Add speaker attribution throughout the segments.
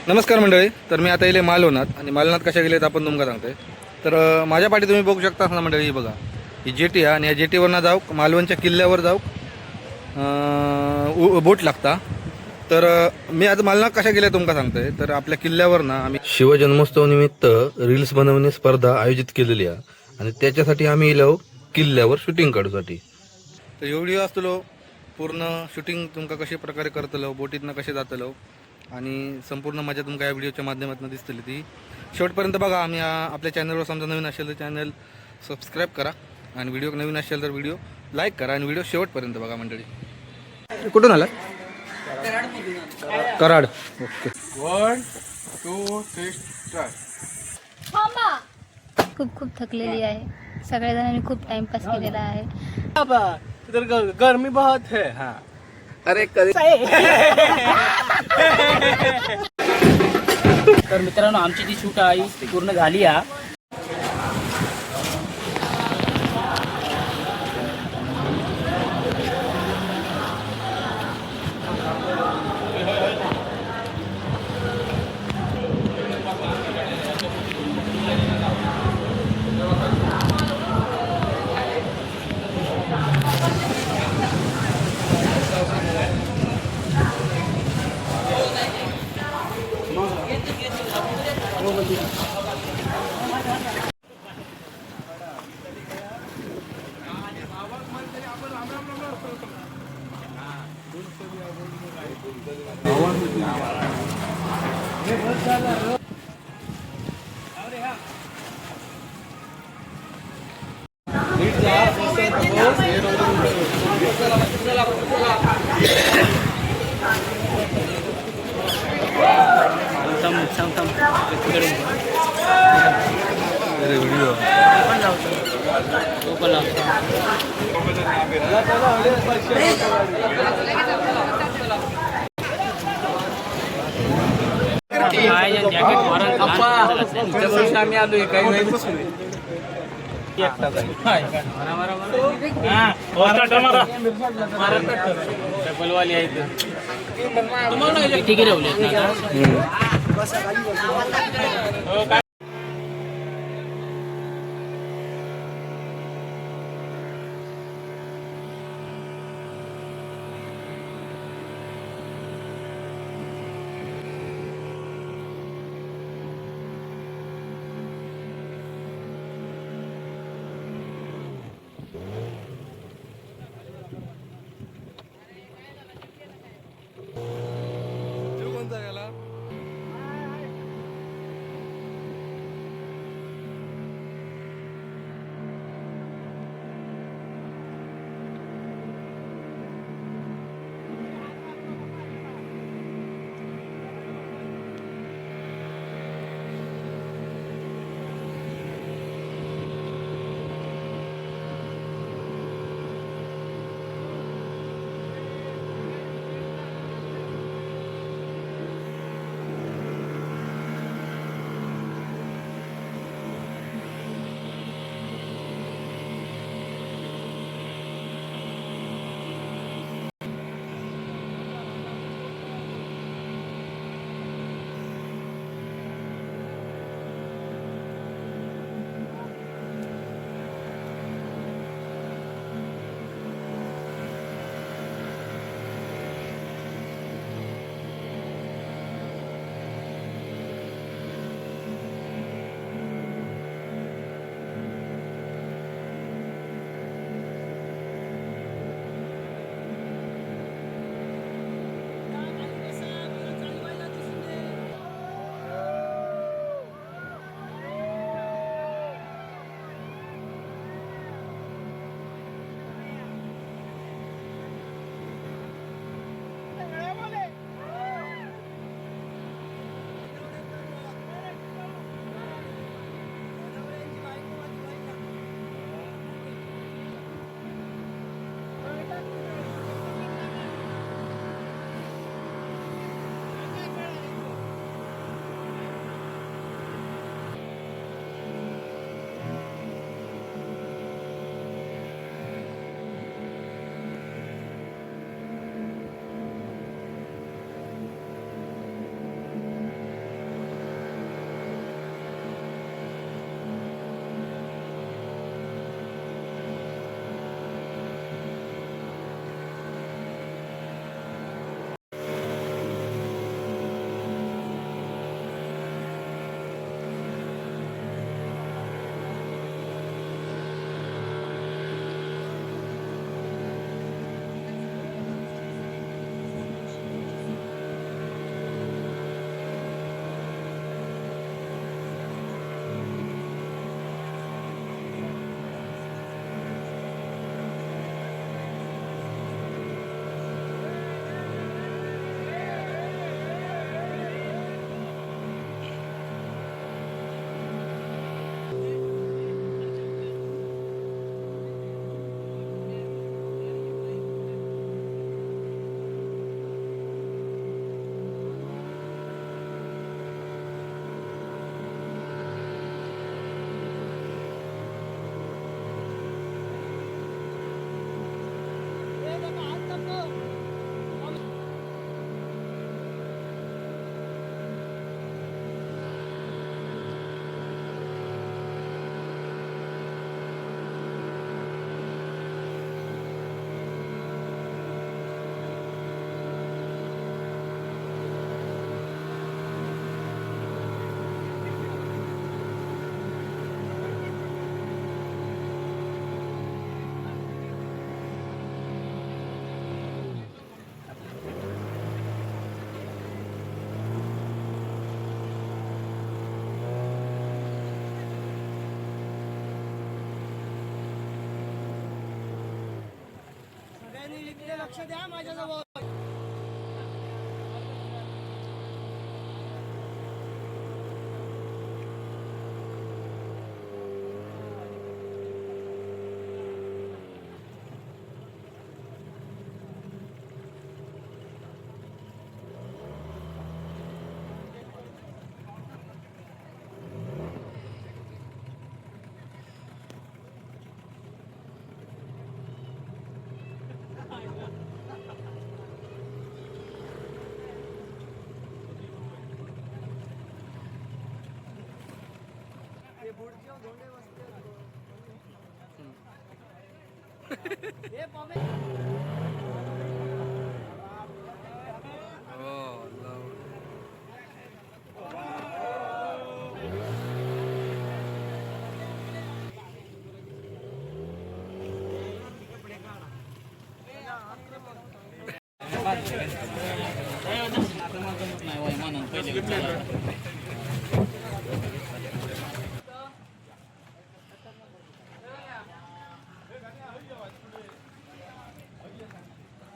Speaker 1: नमस्कार मंडळी. तर मी आता येले मालवणात आणि मालवणात कशा गेलेत आपण तुमका सांगतोय. तर माझ्या पाठी तुम्ही बघू शकता ना मंडळी, ही बघा ही जेटी आहे आणि या जेटीवरनं जाऊ मालवणच्या किल्ल्यावर जाऊ बोट लागता. तर मी आता मालवणात कशा गेल्या तुमका सांगतोय. तर आपल्या किल्ल्यावर ना आम्ही शिवजन्मोत्सव निमित्त रील्स बनवणे स्पर्धा आयोजित केलेली आहे आणि त्याच्यासाठी आम्ही येलो किल्ल्यावर शूटिंग काढूसाठी. तर ह्यो व्हिडिओ असतलो पूर्ण शूटिंग तुमका कशा प्रकारे करतलो, बोटीतनं कसे जातलो आणि संपूर्ण मजा तुमका या व्हिडिओच्या माध्यमातून दिसतली ती शेवटपर्यंत बघा. आम्ही आपल्या चॅनलवर समजा नवीन असेल तर चॅनल सबस्क्राईब करा आणि व्हिडिओ नवीन असेल तर व्हिडिओ लाईक करा आणि व्हिडिओ शेवटपर्यंत बघा मंडळी. कुठून आला? कराड. ओके.
Speaker 2: 1 2 3 स्टार्ट.
Speaker 3: खूप खूप थकलेली आहे. सगळ्या जणांनी खूप टाइमपास केलेला आहे.
Speaker 2: इधर गर्मी बहुत है. हाँ
Speaker 1: अरे कधी
Speaker 4: तर मित्रांनो, आमची जी शूट आहे ती पूर्ण झाली आहे.
Speaker 1: व्हिडिओ
Speaker 2: आम्ही आलोय काही नाही बसलोय. डबलवाली आहे किती गिरवले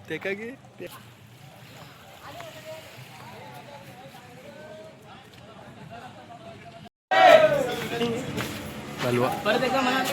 Speaker 1: ते काय की चालवा
Speaker 4: परत एकदा म्हणा.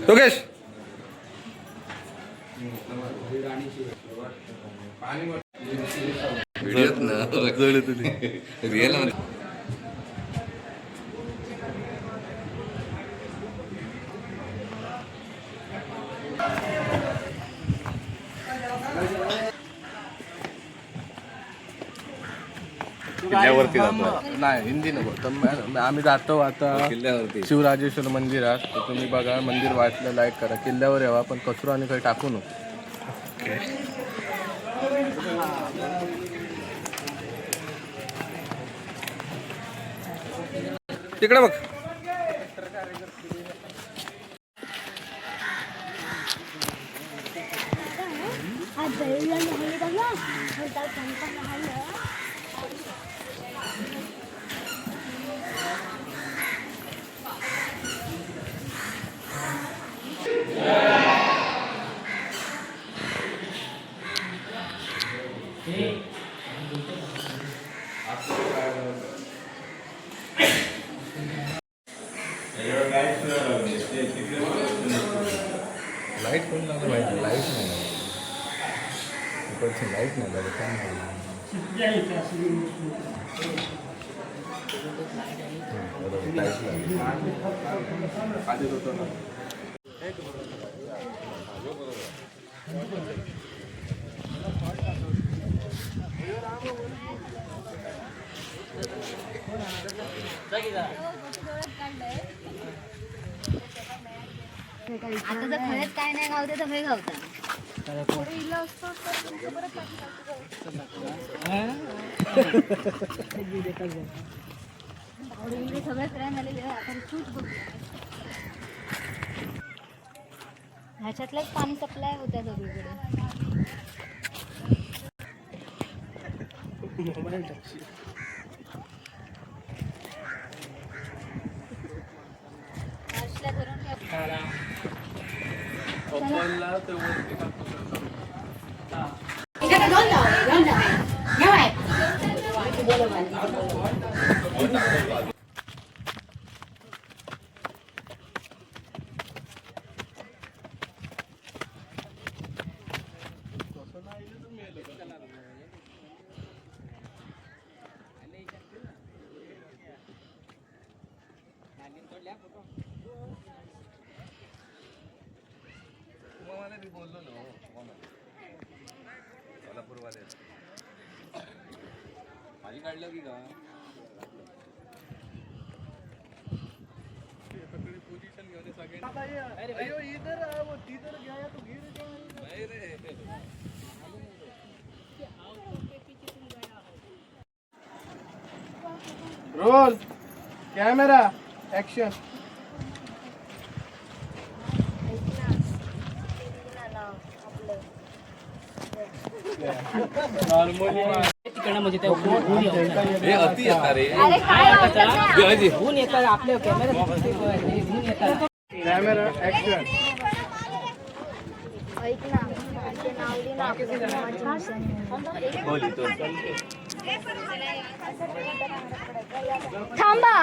Speaker 1: योगेश
Speaker 5: व्हिडिओत ना रिअल मध्ये किल्ल्यावरती जातो.
Speaker 2: नाही हिंदी नको तर आम्ही जातो आता
Speaker 5: किल्ल्यावरती
Speaker 2: शिवराजेश्वर मंदिरात. तर तुम्ही बघा मंदिर वाचलं, लाईक करा. किल्ल्यावर यावा पण कचरो आणि काही टाकू नको.
Speaker 1: तिकडे बघ.
Speaker 5: लाईट कोण लागलं माहिती लाईट नाही इकडची लाईट नाही लागत काय लाईट लागली
Speaker 2: आधी होतो ना.
Speaker 3: आता जर खरंच काय नाही गावते तर हे गावता सगळं फिरायला झालेलं आहे. आता शूट बघ ह्याच्यातलंच पाणी सप्लाय होत्या सगळीकडे. हर्षला धरून ठेव.
Speaker 2: ओपनला ते वरती
Speaker 5: माझी काढलं की का
Speaker 2: पोझिशन घेऊन सगळे रोल कॅमेरा ऍक्शन
Speaker 4: तिकडनं म्हणजे त्या ऊन येतात.
Speaker 5: हे अति येणार रे
Speaker 4: ऊन येतात आपल्या कॅमेरा ऊन येतात.
Speaker 2: कॅमेरा ऍक्शन
Speaker 3: थांबा.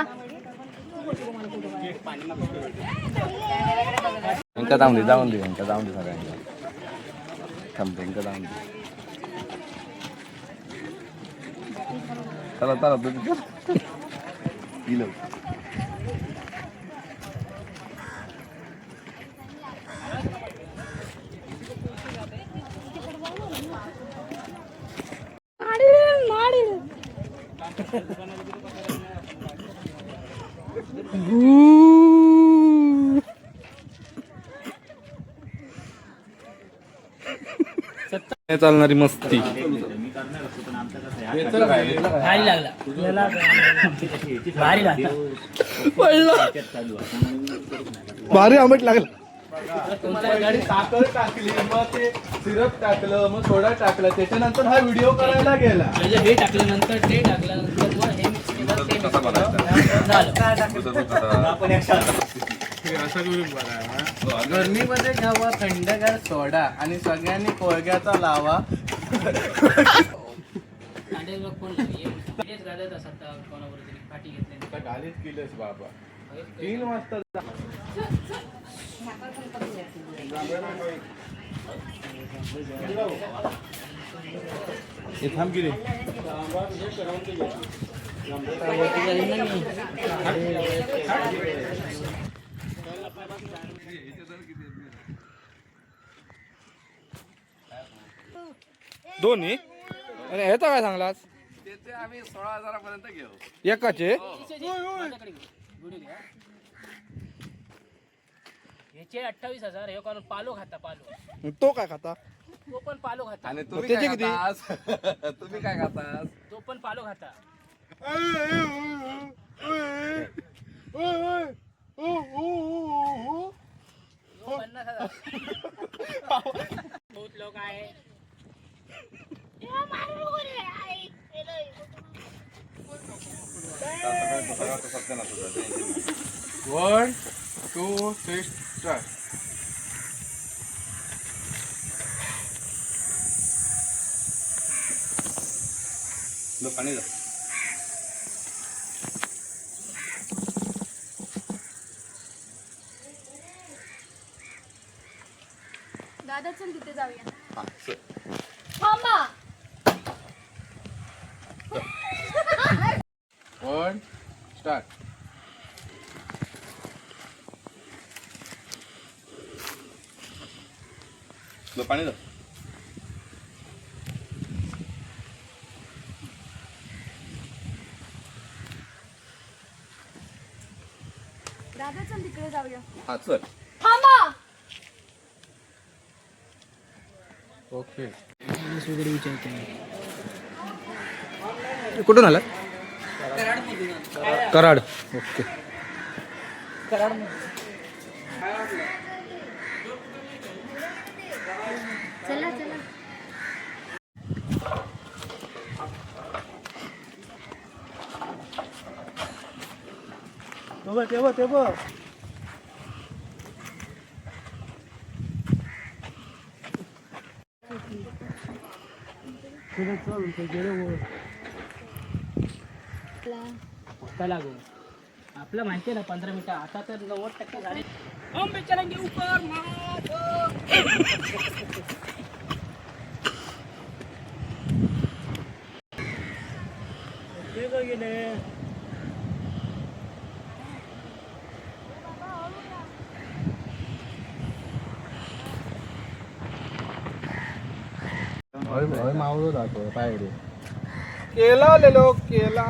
Speaker 5: यांका जाऊन दे सगळ्यांना थांब यांका जाऊन दे चला दिलं
Speaker 1: चालणारी मस्ती
Speaker 4: भारी लागला भारी लागला.
Speaker 1: भारी आंबट लागला.
Speaker 2: साखर टाकली मग ते सिरप टाकलं मग सोडा टाकला त्याच्यानंतर हा व्हिडिओ करायला गेला
Speaker 4: म्हणजे हे टाकल्यानंतर ते टाकल्यानंतर मग हे mix केलं, ते mix केलं. झालं.
Speaker 2: गरमीमध्ये घ्यावा थंडगार सोडा आणि सगळ्यांनी कोळग्याचा लावा
Speaker 4: आणि मग कोण हेच घालत असतात कोणावर तरी पाठी घेतली.
Speaker 2: गालीच केलंस बाबा 3 वाजता थांब की रे
Speaker 1: दोन्ही अरे ह्याचा काय सांगलास
Speaker 5: त्याचे आम्ही 16,000 घेऊ
Speaker 1: एकाचे
Speaker 4: ह्याचे 28,000 हे कोण पालो खाता पालो
Speaker 1: तो काय खाता
Speaker 4: तो पण पालो खाता
Speaker 5: आणि
Speaker 1: मग त्याचे किती?
Speaker 5: तुम्ही काय खातास
Speaker 4: तो पण पालो खाता तो 50,000 बहुत लोक आहे
Speaker 2: 1 2 3 स्टार्ट
Speaker 5: पाणी
Speaker 3: दादा चल तिथे जाऊया. थांबा.
Speaker 2: 1 स्टार्ट
Speaker 5: पाणी
Speaker 3: दादा चल तिकडे जाऊया.
Speaker 5: हा चल
Speaker 3: थांबा.
Speaker 2: ओके
Speaker 1: कुठून आला कराड ओके
Speaker 3: चला चला.
Speaker 2: ते बघ
Speaker 4: होता लागू आपलं माहिती आहे ना 15 मिनिटं आता तर 90% झाले. हम चलेंगे ऊपर गेले
Speaker 2: मावळो जातो पायरी केला लेलो केला.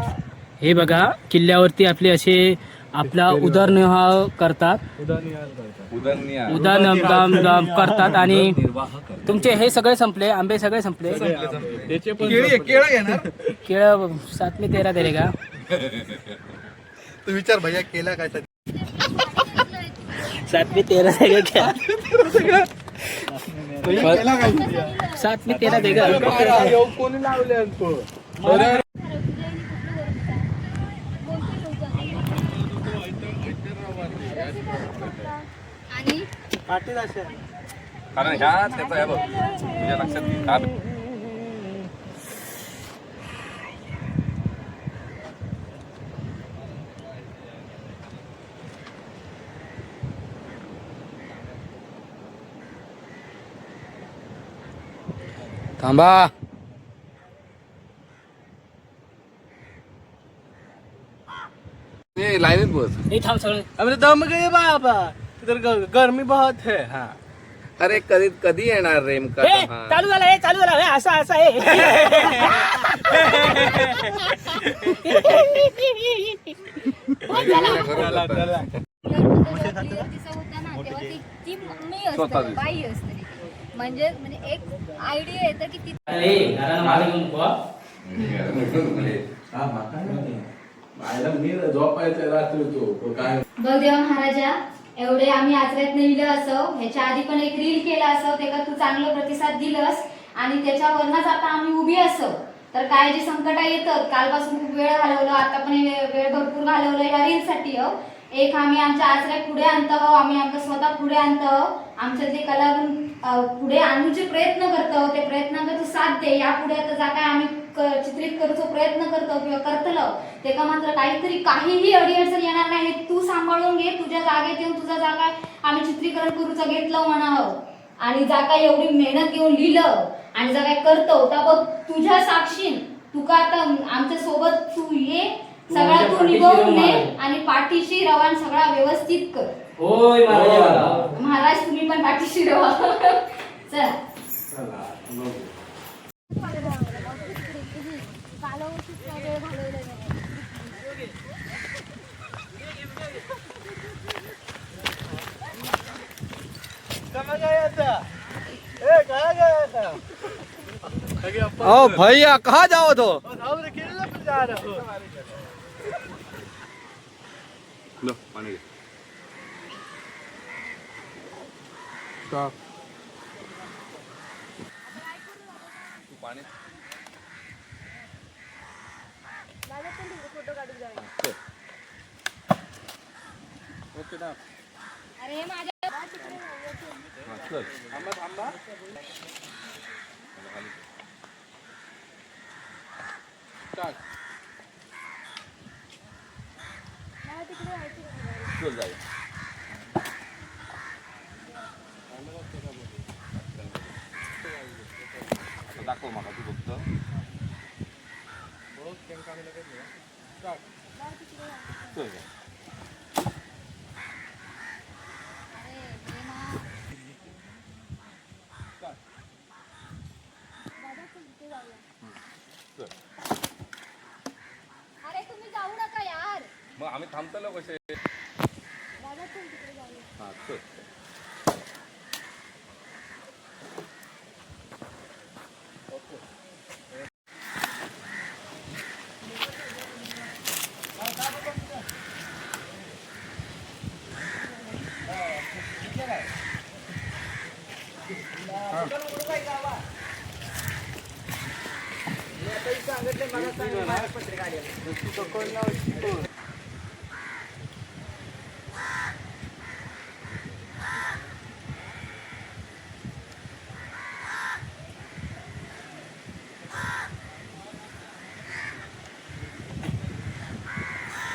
Speaker 4: हे बघा किल्ल्यावरती आपले असे आपला उदरनिर्वाह करतात. उदरनिर्वाह करतात आणि तुमचे हे सगळे संपले, आंबे सगळे संपले.
Speaker 2: केळं घेणार
Speaker 4: केळ 7 में 13 दे का.
Speaker 2: तू विचार भैया केला काय
Speaker 4: 7 में 13 देगा क्या. 7 में 13 देगा.
Speaker 2: कोणी लावले
Speaker 3: आणि
Speaker 5: कारण ह्या त्याचा हे बघ तुझ्या लक्षात घे. का
Speaker 1: थांबा.
Speaker 5: लाईनीत बस.
Speaker 4: हे थांब सगळे.
Speaker 2: अरे दम गए बाबा इधर गर्मी बहुत है. हाँ
Speaker 5: अरे कधी येणार रेमका.
Speaker 4: हे चालू झाला, हे चालू झाला. हे असा हे.
Speaker 3: बाई असते म्हणजे एक आयडिया येतं की ती बळदेव महाराजा एवढे आम्ही आचऱ्यात लिहिलं असं. ह्याच्या आधी पण एक रील केला असं ते का तू चांगलं प्रतिसाद दिलंस आणि त्याच्यावरच आता आम्ही उभी असो. तर काय जे संकट येतं कालपासून खूप वेळ घालवलं, आता पण वेळ भरपूर घालवलं या रील साठी. एक आम्ही आमच्या आचऱ्यात पुढे आणतो, आम्ही आमचं स्वतः पुढे आणतो, आमच्यातले कलागुण पुढे आणूचे प्रयत्न करतो. ते प्रयत्नांका तू साथ दे. यापुढे आता जा काय आम्ही चित्रित करूचो प्रयत्न करतो किंवा करतलो ते का मात्र काहीही अडीअडचण येणार नाही. हे तू सांभाळून घे. तुझ्या जागेत येऊन तुझा जागा आम्ही चित्रीकरण करूचं घेतलं म्हणावं आणि जा काय एवढी मेहनत घेऊन लिहिलं आणि जा काय करतो तर बघ तुझ्या साक्षीन तुका आता आमच्या सोबत तू ये, सगळा तू निभावून ने आणि पाठीशी रवान सगळा व्यवस्थित कर.
Speaker 4: होय महाराज.
Speaker 3: महाराज तुम्ही पण पाठीशी रवा. चला
Speaker 2: ओ भैया कहाँ जाओ तो
Speaker 5: लो पाणी घे. तू पाणी ओके ना.
Speaker 3: अरे माझ्या
Speaker 5: चल थांबा. चल जाऊया. दाखव मला तू फक्त. चल जा.
Speaker 3: अरे तुम्ही जाऊ नका यार.
Speaker 5: मग आम्ही थांबतलो कसे. हा चल.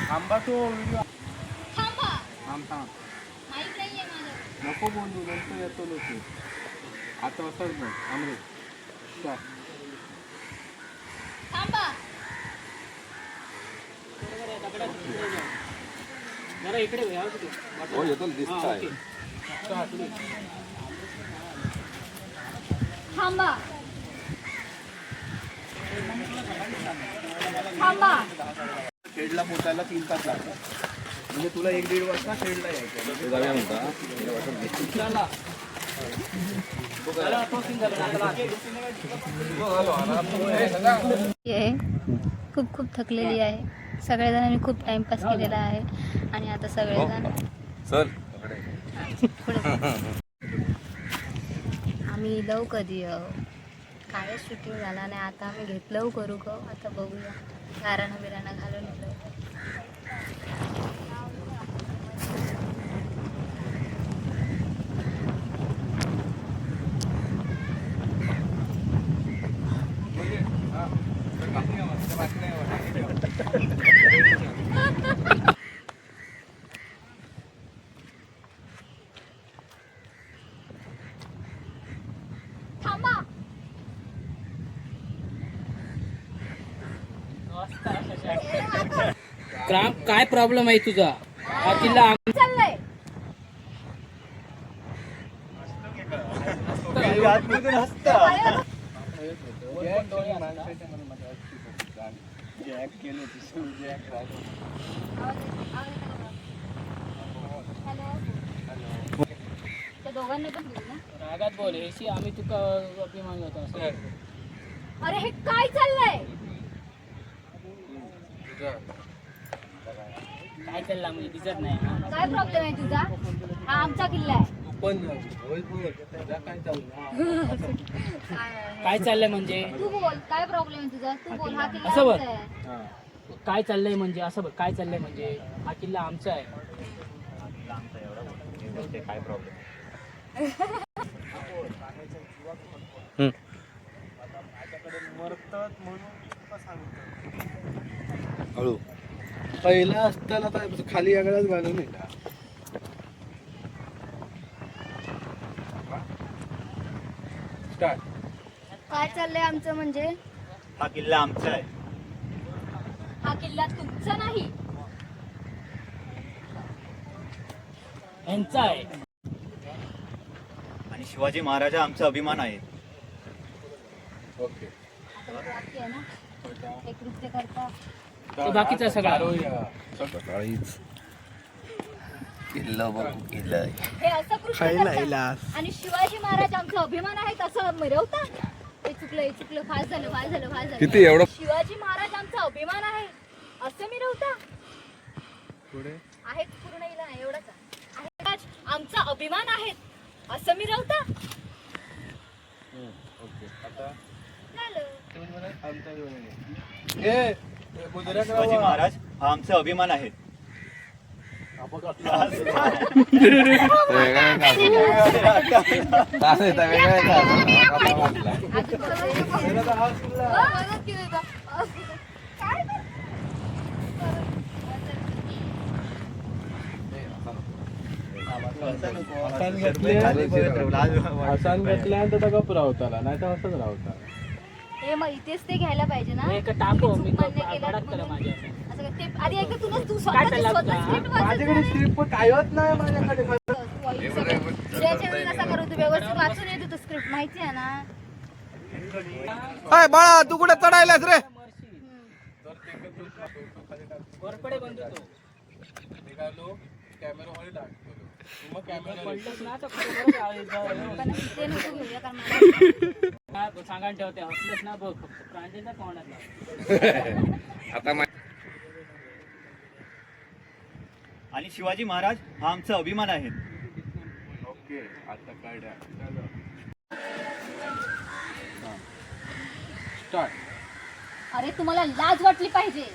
Speaker 2: थांबा तो व्हिडिओ.
Speaker 3: थांबा.
Speaker 2: थांब
Speaker 3: माहित नाहीये माझं.
Speaker 2: नको बोलू नंतर येतो लोक. आता असंच बोल अमृत.
Speaker 3: थांबा.
Speaker 4: जरा इकडे
Speaker 5: हो येतो दिसत आहे.
Speaker 3: थांबा. थांबा.
Speaker 2: शेडला पोचायला 3 तास लागतात. म्हणजे तुला 1-1.5 वाजता शेडला यायचं.
Speaker 5: जाऊया म्हणता
Speaker 3: खूप खूप थकलेली आहे. सगळेजणांनी खूप टाइमपास केलेला आहे आणि आता सगळेजण
Speaker 5: चल
Speaker 3: आम्ही लव कधी कायच शूटिंग झाला नाही. आता आम्ही घेतलं करू का आता बघूया. गाराणं बिराणं घालून येतो. थांबा.
Speaker 4: काय प्रॉब्लेम आहे तुझा? हा किल्ला
Speaker 3: चाललंय. त्या दोघांना पण घेऊ ना.
Speaker 4: रागात बोल. हेशी आम्ही तुका अभिमान होतो असं.
Speaker 3: अरे हे काय चाललंय?
Speaker 4: काय चालला म्हणजे दिसत नाही.
Speaker 3: काय प्रॉब्लेम आहे तुझा? हा आमचा किल्ला आहे.
Speaker 4: काय चाललंय म्हणजे?
Speaker 3: तू बोल काय प्रॉब्लेम आहे तुझा? तू बोल. हा किल्ला
Speaker 4: असं बोल.
Speaker 3: आमचा आहे.
Speaker 4: काय चाललंय म्हणजे असं बघ. काय चाललंय म्हणजे हा किल्ला आमचा आहे.
Speaker 5: काय प्रॉब्लेम
Speaker 1: हळू.
Speaker 2: पहिला असताना तर खाली आगळाच घालून नाही का. स्टार्ट.
Speaker 3: काय चाललंय आमचं म्हणजे?
Speaker 5: हा किल्ला आमचा आहे.
Speaker 3: हा किल्ला तुमचा नाही.
Speaker 4: यांचा आहे.
Speaker 5: आणि शिवाजी महाराज आमचा अभिमान आहे.
Speaker 2: ओके.
Speaker 3: आता बघ वाक्य आहे ना. हे कृत्य करता.
Speaker 4: ते बाकीचा सगळा.
Speaker 1: सकाळीच किल्ला बघू किल्ला
Speaker 3: हे असं कृत्य करता. आणि शिवाजी महाराज आमचा अभिमान आहेत असं मिरवता. हे चुकलं फास्ट झालं.
Speaker 1: किती एवढं?
Speaker 3: शिवाजी महाराज आमचा अभिमान आहे असं मिरवता.
Speaker 2: पुढे
Speaker 3: आहेत पूर्ण इला नाही एवढंच आहे. महाराज आमचा अभिमान आहेत असं मिरवता.
Speaker 2: ओके. आता
Speaker 3: झालं.
Speaker 5: शिवाजी महाराज हा आमचा अभिमान आहे.
Speaker 2: आसान घेतल्यानंतर तर गप राहताला नाही तर असंच राहता.
Speaker 3: हे मग इथेच ते घ्यायला पाहिजे ना.
Speaker 4: एक टाको मी
Speaker 3: चूक मान्य केलं
Speaker 4: भडक केलं
Speaker 3: म्हणून.
Speaker 4: माझ्या.
Speaker 3: असं का? ते आधी ऐका तू
Speaker 4: काय
Speaker 3: स्वतः
Speaker 4: चाललं तुझं?
Speaker 3: स्क्रिप्ट वाचत
Speaker 2: माझ्याकडे स्क्रिप्ट कायच नाही माझ्याकडे.
Speaker 3: तुझ्याच्या वेळी कसा करू? तू व्यवस्थित वाचून येत होतं स्क्रिप्ट माहिती आहे ना.
Speaker 1: हाय बाळा तू कुठे चढायलास रे?
Speaker 4: घोरपडे बंधू तो.
Speaker 2: निघालो कॅमेरामध्ये टाकतो. मग कॅमेरा
Speaker 4: पडलंच ना तर खरोखरच आवाज
Speaker 3: पण ते नको घेऊया कारण मला
Speaker 4: काय सांगायला ठेवते. असलंच ना बघ फक्त प्रांजलच्या तोंडातला.
Speaker 1: आता
Speaker 5: आणि शिवाजी महाराज हा आमचा अभिमान आहे.
Speaker 2: ओके. आता काढ्या. स्टार्ट.
Speaker 3: अरे तुम्हाला लाज वाटली पाहिजे.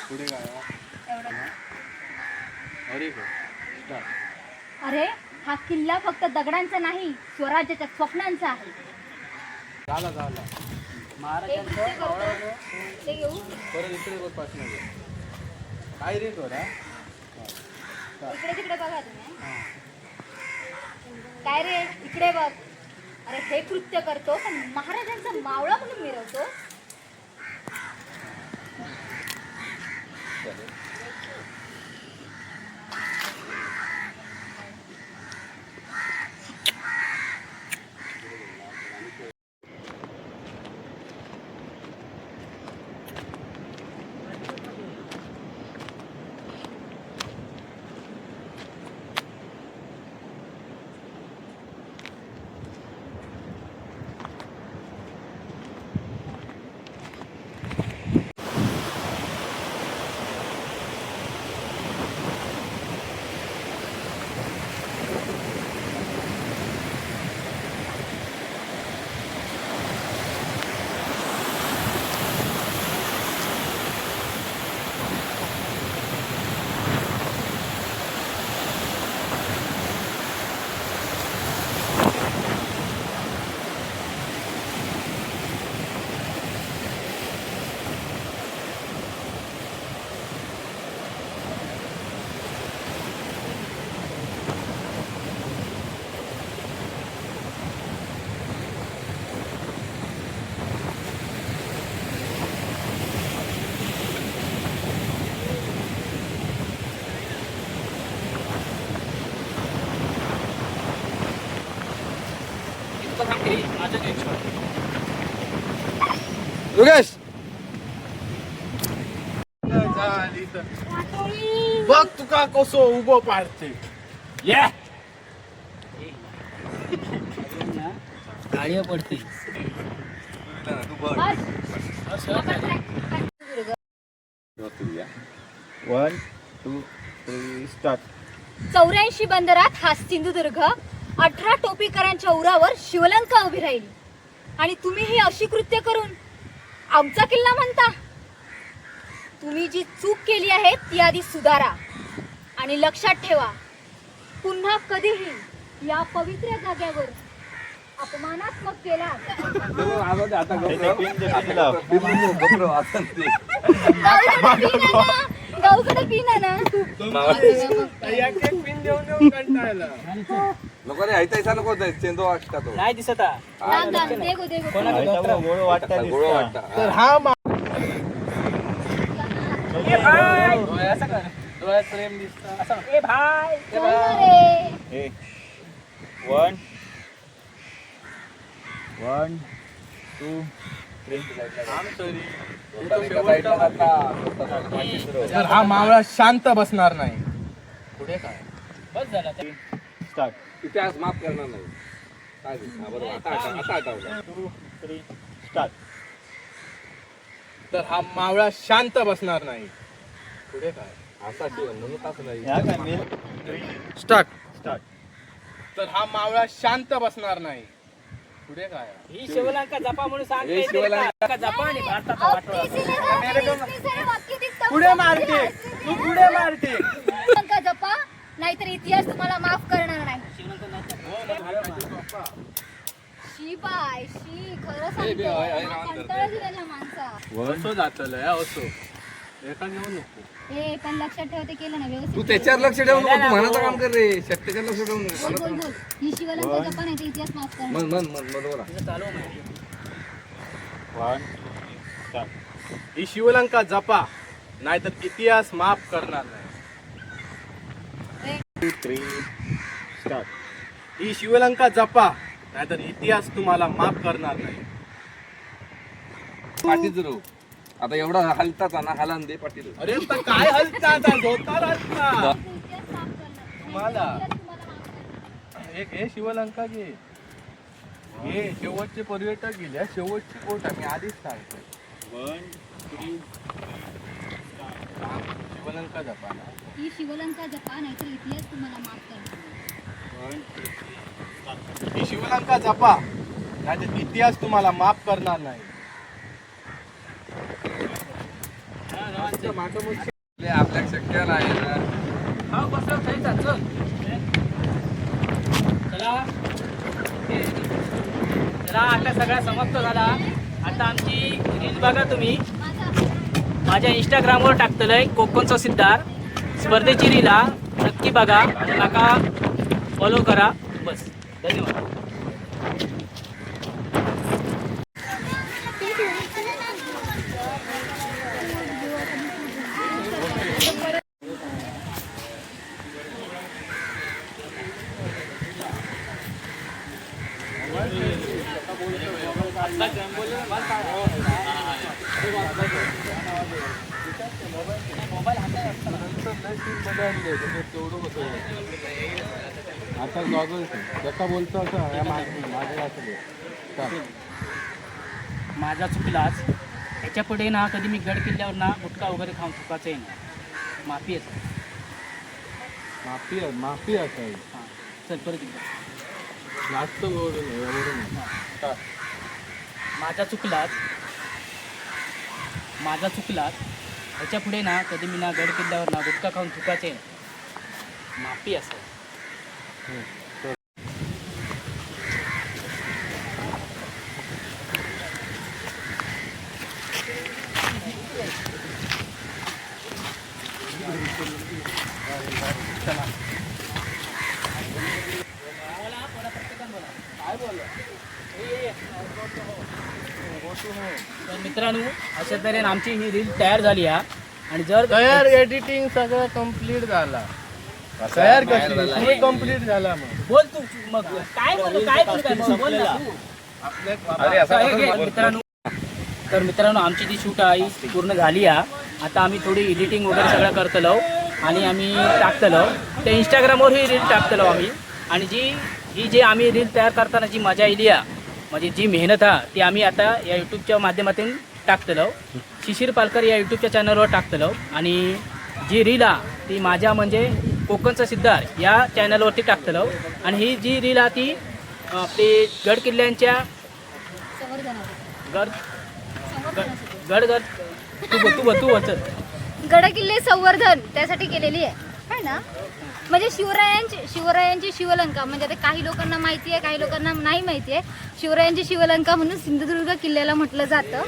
Speaker 2: पुढे काय
Speaker 3: एवढं.
Speaker 2: अरे गो. स्टार्ट.
Speaker 3: अरे हा किल्ला फक्त दगडांचा नाही स्वराज्याच्या स्वप्नांचा आहे.
Speaker 2: झाला.
Speaker 3: हे कृत्य करतो. ते घेऊ.
Speaker 2: परत इकडे बघ पासून काय रे थोडा.
Speaker 3: इकडे तिकडे बघा तुम्ही. काय रे इकडे बघ. अरे हे कृत्य करतो पण महाराजांचा मावळा म्हणून मिरवतो.
Speaker 1: योगेश
Speaker 2: बघ तुका कसो उभो पाडते
Speaker 4: गाडी पडते.
Speaker 5: One two three start.
Speaker 3: 84 बंदरात हा सिंधुदुर्ग 18 टोपीकरांच्या उरावर शिवलंका उभी राहिली आणि तुम्ही ही अशी कृत्य करून आमचा किल्ला म्हणता. तुम्ही जी चूक केली आहे ती आधी सुधारा आणि लक्षात ठेवा पुन्हा कधीही या पवित्र जागेवर अपमानात्मक केला गावकडे पिना ना
Speaker 1: नको रे ऐतायचा नको चेंदो वाटता तो
Speaker 4: नाही दिसत हा.
Speaker 3: देगो देगो
Speaker 5: गोळ वाटतं.
Speaker 1: गोळा वाटता
Speaker 2: तर हा डोळ्यात प्रेम दिसतं असं.
Speaker 4: ए भाई
Speaker 3: रे
Speaker 5: वन वन टू
Speaker 2: तर हा मावळा शांत बसणार नाही. पुढे काय
Speaker 4: बस झाला ते.
Speaker 5: स्टार्ट.
Speaker 1: इतिहास माफ करणार नाही. काय दिसतं? हा, बरोबर आता आठवलं.
Speaker 5: Two three start.
Speaker 2: तर हा मावळा शांत बसणार नाही. पुढे काय
Speaker 1: असा शिवण म्हणून असं नाही.
Speaker 5: ह्या काय मी
Speaker 1: स्टार्ट.
Speaker 5: स्टार्ट.
Speaker 2: तर हा मावळा शांत बसणार नाही. पुढे काय
Speaker 4: ही शिवलंका जपा म्हणून सांगते.
Speaker 1: हे शिवलंका
Speaker 4: जपा आणि भारताचा वाटोळा.
Speaker 2: पुढे मारते तू पुढे मारते.
Speaker 3: श्रीलंका जपा नाहीतर इतिहास तुम्हाला माफ करणार नाही. शी बाय शी खरं सांगते कंटाळा दिलेला माणसा.
Speaker 2: असं जातलं या असो एका घेऊन नको.
Speaker 3: हे पण लक्षात ठेवते केलं ना
Speaker 1: तू
Speaker 3: व्यवस्थित.
Speaker 1: त्याच्यावर लक्ष ठेवू नको तू म्हणाचं काम कर रे. शक्तीच्यावर लक्ष ठेवू नको.
Speaker 3: बोल बोल बोल ही शिवलंका जपा नाही तर इतिहास माफ करणार.
Speaker 1: मन बरोबर आहे.
Speaker 4: तिचं चालू माहिती.
Speaker 5: One start.
Speaker 2: ही शिवलंका जपा नाहीतर इतिहास माफ करणार नाही.
Speaker 5: Two three start.
Speaker 2: ही शिवलंका जपा नाहीतर इतिहास तुम्हाला माफ करणार नाही.
Speaker 1: पाठीच रो आता एवढा हलतात ना हालान दे पाठीच.
Speaker 2: अरे तर काय हलतात धोतार हलता
Speaker 3: इतिहास माफ करणार.
Speaker 2: मला
Speaker 3: इतिहास तुम्हाला माफ करणार.
Speaker 2: एक हे शिवलंका घे हे शेवटचे पर्यटक गेले शेवटची कोट आम्ही आधीच सांगतो.
Speaker 5: वन टू
Speaker 2: शिवलंका जपा ना.
Speaker 3: ही शिवलंका जपा नाहीतर इतिहास तुम्हाला माफ करणार.
Speaker 5: वन
Speaker 2: ही शिवलंका जपा नाहीतर इतिहास तुम्हाला माफ करणार नाही.
Speaker 1: आपल्या शक्य नाही ना.
Speaker 4: हा बसव खायचा चल. चला चला आता सगळा समाप्त झाला. आता आमची रील बघा तुम्ही. माझ्या इंस्टाग्रामवर टाकतलंय कोकणचा सिद्धार्थ स्पर्धेची रील हा नक्की बघा. नका फॉलो करा. बस धन्यवाद.
Speaker 2: आता गॉगल्स जसा बोलतो असं या माझ्या असं
Speaker 4: माझा चुकलाच. याच्या पुढे ना कधी मी गड किल्ल्यावर ना गुटखा वगैरे खाऊन चुकाचं आहे ना. माफी आहे.
Speaker 2: माफी असेल
Speaker 4: हां चल परत एकदा.
Speaker 2: जास्त बोलून
Speaker 4: माझा चुकलाच. ह्याच्या पुढे ना कधी मी ना गड किल्ल्यावर ना गुटखा खाऊन चुकाचे माफी असेल. तर मित्रांनो अशा तऱ्हेने आमची ही रील तयार झाली आहे. आणि जर
Speaker 2: तयार एडिटिंग सगळं कम्प्लीट झाला. तयार कशी कम्प्लीट झाला मग
Speaker 4: बोल तू मग काय बोल काय बोल काय बोल ना तू.
Speaker 2: आपल्या
Speaker 4: काय घे, मित्रांनो तर मित्रांनो आमची जी शूट आहे ती पूर्ण झाली आहे. आता आम्ही थोडी एडिटिंग वगैरे सगळं करतलो आणि आम्ही टाकतलो ते इंस्टाग्रामवर ही रील टाकतलो आम्ही. आणि ही जे आम्ही रील तयार करताना जी मजा येईल म्हणजे जी मेहनत हा ती आम्ही आता या यूट्यूबच्या माध्यमातून टाकतलो. शिशिर पालकर या यूट्यूबच्या चॅनलवर टाकतलो. आणि जी रील आहे ती माझ्या म्हणजे कोकणचा सिद्धार्थ या चॅनलवरती टाकतलो. आणि ही जी रील आहे ती आपली गड किल्ल्यांच्या गड गड गड तू
Speaker 3: गडकिल्ले संवर्धन त्यासाठी केलेली आहे ना. म्हणजे शिवरायांची शिवलंका म्हणजे आता काही लोकांना माहिती आहे काही लोकांना नाही माहिती आहे. शिवरायांची शिवलंका म्हणून सिंधुदुर्ग किल्ल्याला म्हटलं जातं.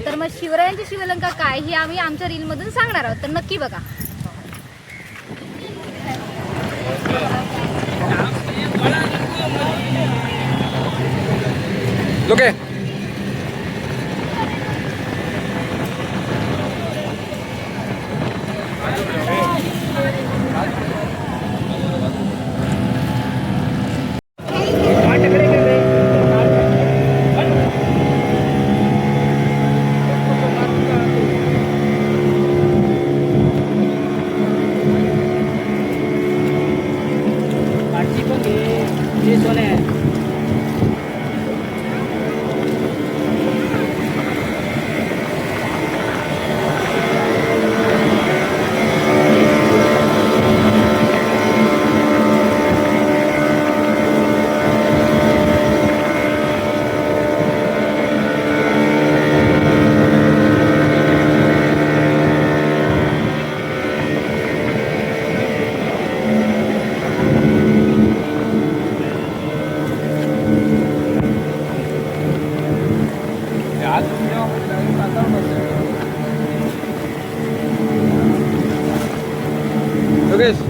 Speaker 3: तर मग शिवरायांची शिवलंका काय ही आम्ही आमच्या रीलमधून सांगणार आहोत. तर नक्की बघा.
Speaker 2: ओके योगेश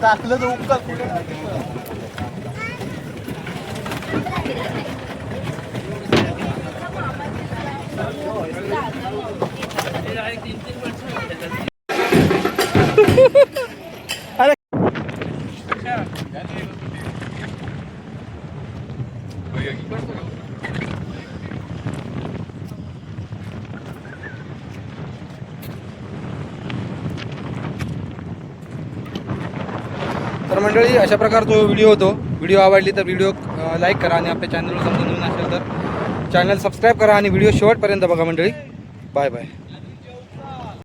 Speaker 2: टाकलं तर उपकार कुठे टाकलं?
Speaker 1: तर मंडळी अशा प्रकारचा व्हिडिओ होतो. व्हिडिओ आवडली तर व्हिडिओ लाईक करा आणि आपल्या चॅनलवर समजा नवीन असेल तर चॅनल सबस्क्राईब करा आणि व्हिडिओ शेवटपर्यंत बघा मंडळी. Bye bye.